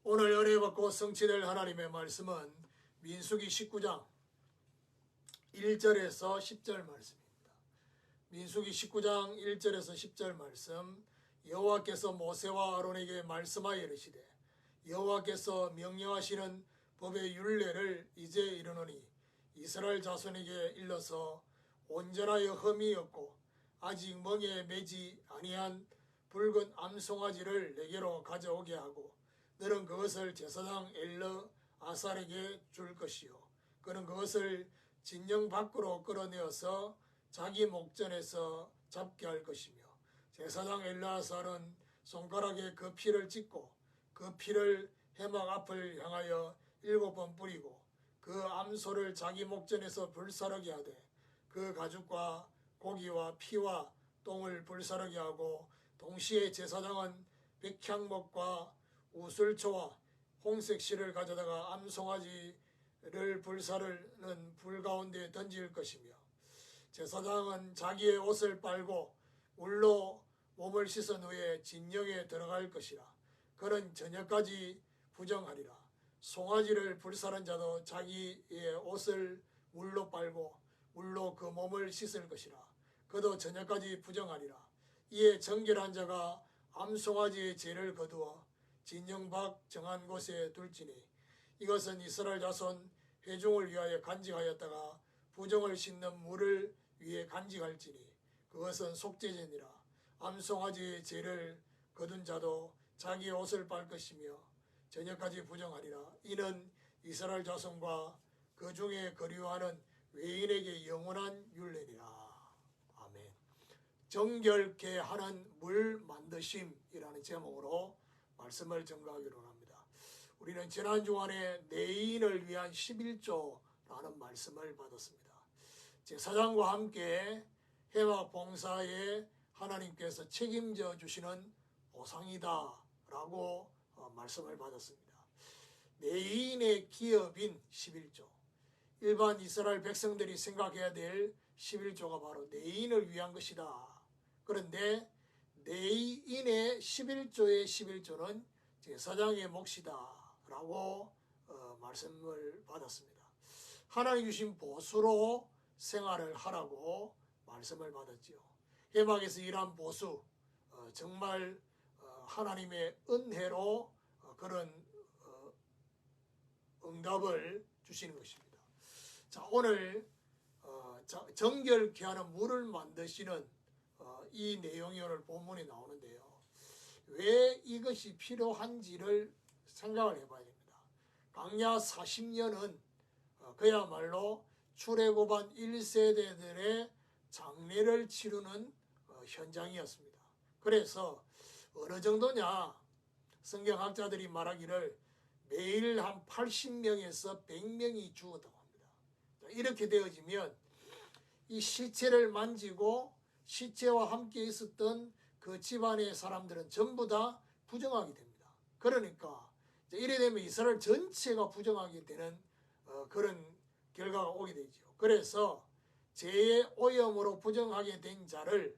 오늘 은혜 받고 성취될 하나님의 말씀은 민수기 19장 1절에서 10절 말씀입니다. 민수기 19장 1절에서 10절 말씀. 여호와께서 모세와 아론에게 말씀하여 이르시되 여호와께서 명령하시는 법의 율례를 이제 이르노니 이스라엘 자손에게 일러서 온전하여 흠이 없고 아직 멍에 매지 아니한 붉은 암송아지를 내게로 가져오게 하고 너는 그것을 제사장 엘르아살에게 줄 것이요 그는 그것을 진영 밖으로 끌어내어서 자기 목전에서 잡게 할 것이며 제사장 엘르아살은 손가락에 그 피를 찍고 그 피를 회막 앞을 향하여 7번 뿌리고 그 암소를 자기 목전에서 불사르게 하되 그 가죽과 고기와 피와 똥을 불사르게 하고 동시에 제사장은 백향목과 우슬초와 홍색 실을 가져다가 암송아지를 불사르는 불 가운데 던질 것이며 제사장은 자기의 옷을 빨고 물로 몸을 씻은 후에 진영에 들어갈 것이라. 그는 저녁까지 부정하리라. 송아지를 불사른 자도 자기의 옷을 물로 빨고 물로 그 몸을 씻을 것이라. 그도 저녁까지 부정하리라. 이에 정결한 자가 암송아지의 죄를 거두어 진영 밖 정한 곳에 둘지니 이것은 이스라엘 자손 회중을 위하여 간직하였다가 부정을 씻는 물을 위해 간직할지니 그것은 속죄제니라. 암송아지의 죄를 거둔 자도 자기의 옷을 빨 것이며 저녁까지 부정하리라. 이는 이스라엘 자손과 그 중에 거류하는 외인에게 영원한 율례니라. 아멘. 정결케 하는 물 만드심이라는 제목으로 말씀을 전가하기로 합니다. 우리는 지난 주간에 내인을 위한 11조라는 말씀을 받았습니다. 제사장과 함께 회막 봉사에 하나님께서 책임져 주시는 보상이다 라고 말씀을 받았습니다. 내인의 기업인 11조. 일반 이스라엘 백성들이 생각해야 될 11조가 바로 내인을 위한 것이다. 그런데 내인의 11조의 11조는 제사장의 몫이다 라고 말씀을 받았습니다. 하나님 주신 보수로 생활을 하라고 말씀을 받았지요. 회막에서 일한 보수, 정말 하나님의 은혜로 그런 응답을 주시는 것입니다. 자, 오늘 정결케 하는 물을 만드시는 이 내용이 오늘 본문에 나오는데요. 왜 이것이 필요한지를 생각을 해봐야 됩니다. 광야 40년은 그야말로 출애굽한 1세대들의 장례를 치르는 현장이었습니다. 그래서 어느 정도냐, 성경학자들이 말하기를 매일 한 80명에서 100명이 죽었다고 합니다. 이렇게 되어지면 이 시체를 만지고 시체와 함께 있었던 그 집안의 사람들은 전부 다 부정하게 됩니다. 그러니까 이래 되면 이스라엘 전체가 부정하게 되는 그런 결과가 오게 되죠. 그래서 죄의 오염으로 부정하게 된 자를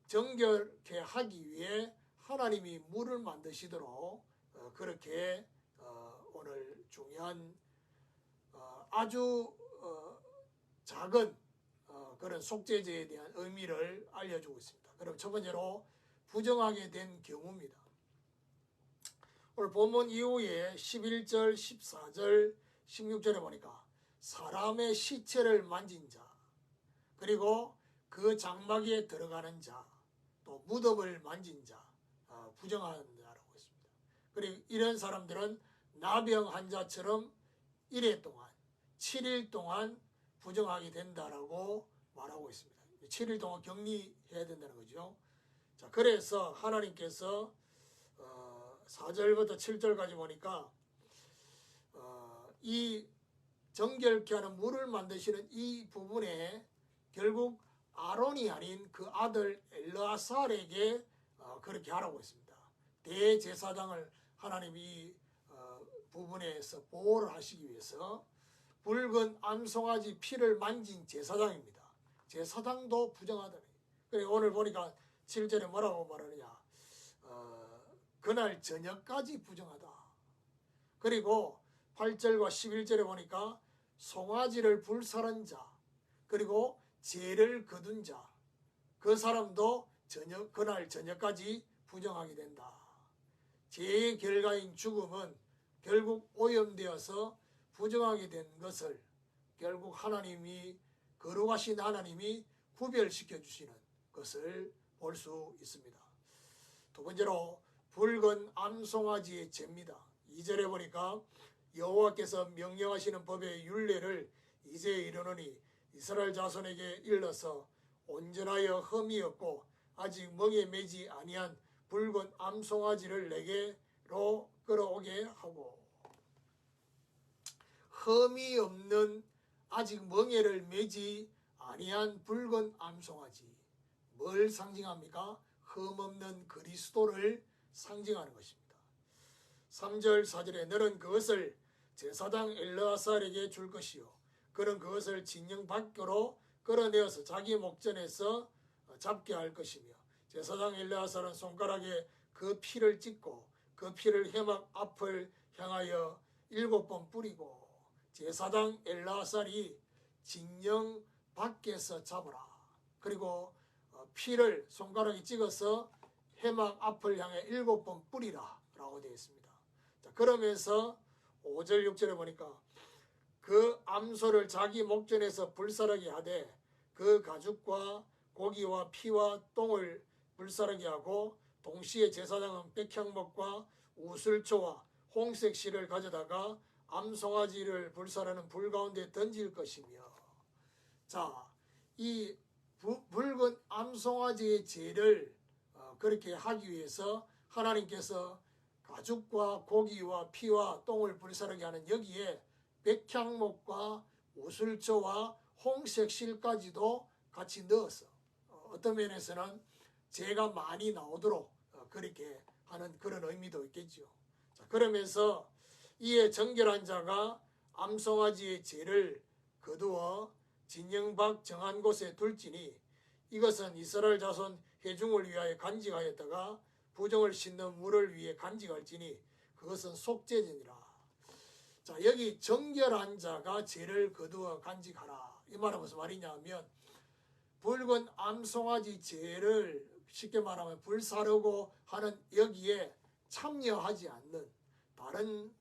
정결케 하기 위해 하나님이 물을 만드시도록 그렇게 오늘 중요한 아주 작은 그런 속죄제에 대한 의미를 알려주고 있습니다. 그럼 첫 번째로 부정하게 된 경우입니다. 오늘 본문 이후에 11절, 14절, 16절에 보니까 사람의 시체를 만진 자, 그리고 그 장막에 들어가는 자, 또 무덤을 만진 자, 부정한 자라고 했습니다. 그리고 이런 사람들은 나병 환자처럼 1회 동안, 7일 동안 부정하게 된다라고 말하고 있습니다. 7일 동안 격리해야 된다는 거죠. 자, 그래서 하나님께서 4절부터 7절까지 보니까 이 정결케 하는 물을 만드시는 이 부분에 결국 아론이 아닌 그 아들 엘르아살에게 그렇게 하라고 했습니다. 대제사장을 하나님이 이 부분에서 보호를 하시기 위해서 붉은 암송아지 피를 만진 제사장입니다. 제사장도 부정하다니. 그래 오늘 보니까 7절에 뭐라고 말하느냐. 그날 저녁까지 부정하다. 그리고 8절과 11절에 보니까 송아지를 불살은 자, 그리고 죄를 거둔 자, 그 사람도 그날 저녁까지 부정하게 된다. 죄의 결과인 죽음은 결국 오염되어서 부정하게 된 것을 결국 하나님이, 거룩하신 하나님이 구별시켜 주시는 것을 볼 수 있습니다. 두 번째로 붉은 암송아지의 죄입니다. 2절에 보니까 여호와께서 명령하시는 법의 율례를 이제 이르노니 이스라엘 자손에게 일러서 온전하여 흠이 없고 아직 멍에 매지 아니한 붉은 암송아지를 내게로 끌어오게 하고, 흠이 없는 아직 멍에를 매지 아니한 붉은 암송아지, 뭘 상징합니까? 흠 없는 그리스도를 상징하는 것입니다. 3절 4절에 너는 그것을 제사장 엘르아살에게 줄 것이요 그는 그것을 진영 밖으로 끌어내어서 자기 목전에서 잡게 할 것이며 제사장 엘르아살은 손가락에 그 피를 찍고 그 피를 회막 앞을 향하여 7번 뿌리고 제사장 엘르아살이 진영 밖에서 잡으라. 그리고 피를 손가락에 찍어서 회막 앞을 향해 7번 뿌리라 라고 되어 있습니다. 자, 그러면서 5절 6절에 보니까 그 암소를 자기 목전에서 불사르게 하되 그 가죽과 고기와 피와 똥을 불사르게 하고 동시에 제사장은 백향목과 우슬초와 홍색 실을 가져다가 암송아지를 불사르는 불 가운데 던질 것이며, 자, 이 붉은 암송아지의 죄를 그렇게 하기 위해서 하나님께서 가죽과 고기와 피와 똥을 불사르게 하는 여기에 백향목과 우슬초와 홍색 실까지도 같이 넣어서 어떤 면에서는 죄가 많이 나오도록 그렇게 하는 그런 의미도 있겠죠. 자, 그러면서 이에 정결한 자가 암송아지의 죄를 거두어 진영 밖 정한 곳에 둘지니 이것은 이스라엘 자손 회중을 위하여 간직하였다가 부정을 씻는 물을 위해 간직할지니 그것은 속죄제니라. 자, 여기 정결한 자가 죄를 거두어 간직하라. 이 말은 무슨 말이냐 하면 붉은 암송아지 죄를 쉽게 말하면 불사르고 하는 여기에 참여하지 않는 다른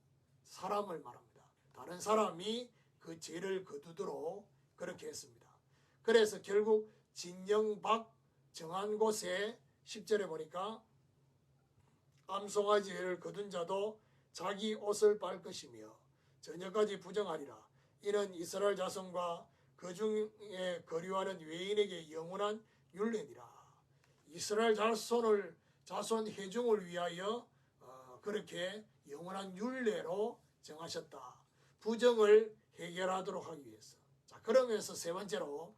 사람을 말합니다. 다른 사람이 그 죄를 거두도록 그렇게 했습니다. 그래서 결국 진영 밖 정한 곳에 10절에 보니까 암송아지를 거둔 자도 자기 옷을 빨 것이며 저녁까지 부정하리라. 이는 이스라엘 자손과 그 중에 거류하는 외인에게 영원한 율례니라. 이스라엘 자손 회중을 위하여 그렇게 영원한 율례로 정하셨다. 부정을 해결하도록 하기 위해서. 자, 그러면서 세 번째로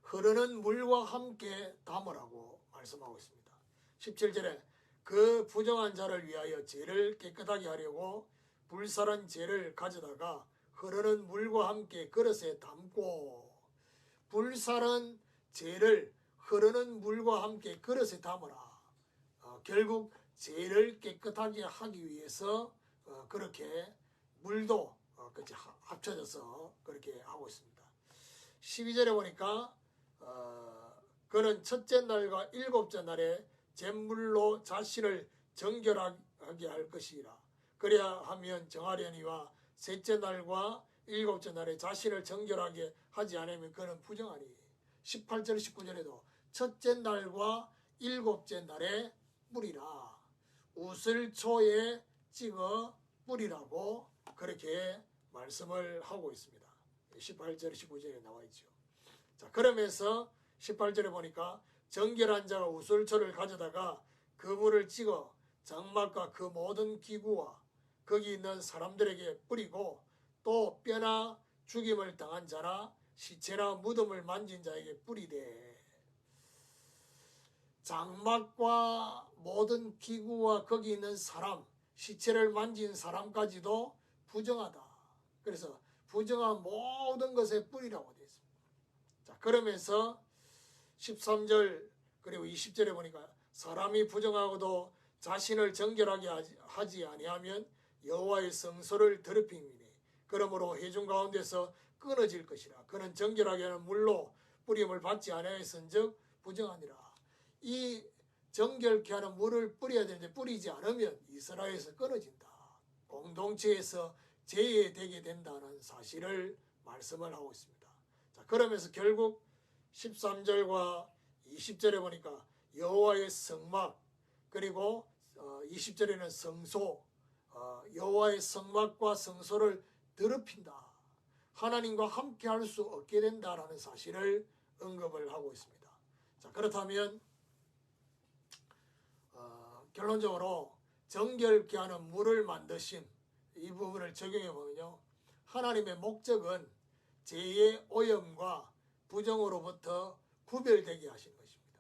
흐르는 물과 함께 담으라고 말씀하고 있습니다. 17절에 그 부정한 자를 위하여 죄를 깨끗하게 하려고 불살은 죄를 가져다가 흐르는 물과 함께 그릇에 담고, 불살은 죄를 흐르는 물과 함께 그릇에 담으라. 결국 죄를 깨끗하게 하기 위해서 그렇게 물도 합쳐져서 그렇게 하고 있습니다. 12절에 보니까 그는 첫째 날과 일곱째 날에 잿물로 자신을 정결하게 할 것이라. 그래야 하면 정하려니와 셋째 날과 일곱째 날에 자신을 정결하게 하지 않으면 그는 부정하니. 18절 19절에도 첫째 날과 일곱째 날에 뿌리라. 우슬초에 찍어 뿌리라고 그렇게 말씀을 하고 있습니다. 18절 19절에 나와 있죠. 자, 그러면서 18절에 보니까 정결한 자가 우슬초를 가져다가 그 물을 찍어 장막과 그 모든 기구와 거기 있는 사람들에게 뿌리고 또 뼈나 죽임을 당한 자나 시체나 무덤을 만진 자에게 뿌리되, 장막과 모든 기구와 거기 있는 사람, 시체를 만진 사람까지도 부정하다. 그래서 부정한 모든 것에 뿌리라고 되어 있습니다. 자, 그러면서 13절 그리고 20절에 보니까 사람이 부정하고도 자신을 정결하게 하지 아니하면 여호와의 성소를 더럽힘이니 그러므로 회중 가운데서 끊어질 것이라. 그는 정결하게 하는 물로 뿌림을 받지 아니하였은즉 부정하니라. 이 정결케 하는 물을 뿌려야 되는데 뿌리지 않으면 이스라엘에서 끊어진다. 공동체에서 제외되게 된다는 사실을 말씀을 하고 있습니다. 자, 그러면서 결국 13절과 20절에 보니까 여호와의 성막, 그리고 20절에는 성소, 여호와의 성막과 성소를 더럽힌다. 하나님과 함께 할 수 없게 된다라는 사실을 언급을 하고 있습니다. 자, 그렇다면 결론적으로 정결케 하는 물을 만드신 이 부분을 적용해 보면요, 하나님의 목적은 죄의 오염과 부정으로부터 구별되게 하신 것입니다.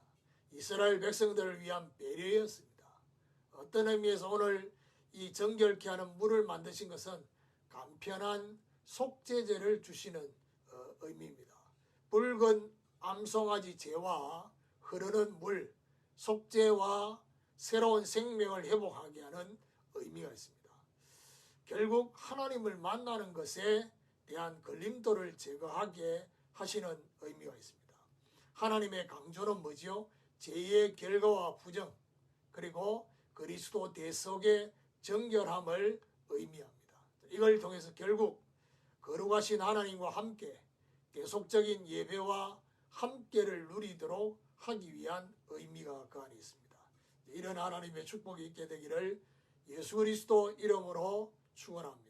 이스라엘 백성들을 위한 배려였습니다. 어떤 의미에서 오늘 이 정결케 하는 물을 만드신 것은 간편한 속죄제를 주시는 의미입니다. 붉은 암송아지 제와 흐르는 물, 속죄와 새로운 생명을 회복하게 하는 의미가 있습니다. 결국 하나님을 만나는 것에 대한 걸림돌을 제거하게 하시는 의미가 있습니다. 하나님의 강조는 뭐지요? 죄의 결과와 부정, 그리고 그리스도 대속의 정결함을 의미합니다. 이걸 통해서 결국 거룩하신 하나님과 함께 계속적인 예배와 함께를 누리도록 하기 위한 의미가 그 안에 있습니다. 이런 하나님의 축복이 있게 되기를 예수 그리스도 이름으로 축원합니다.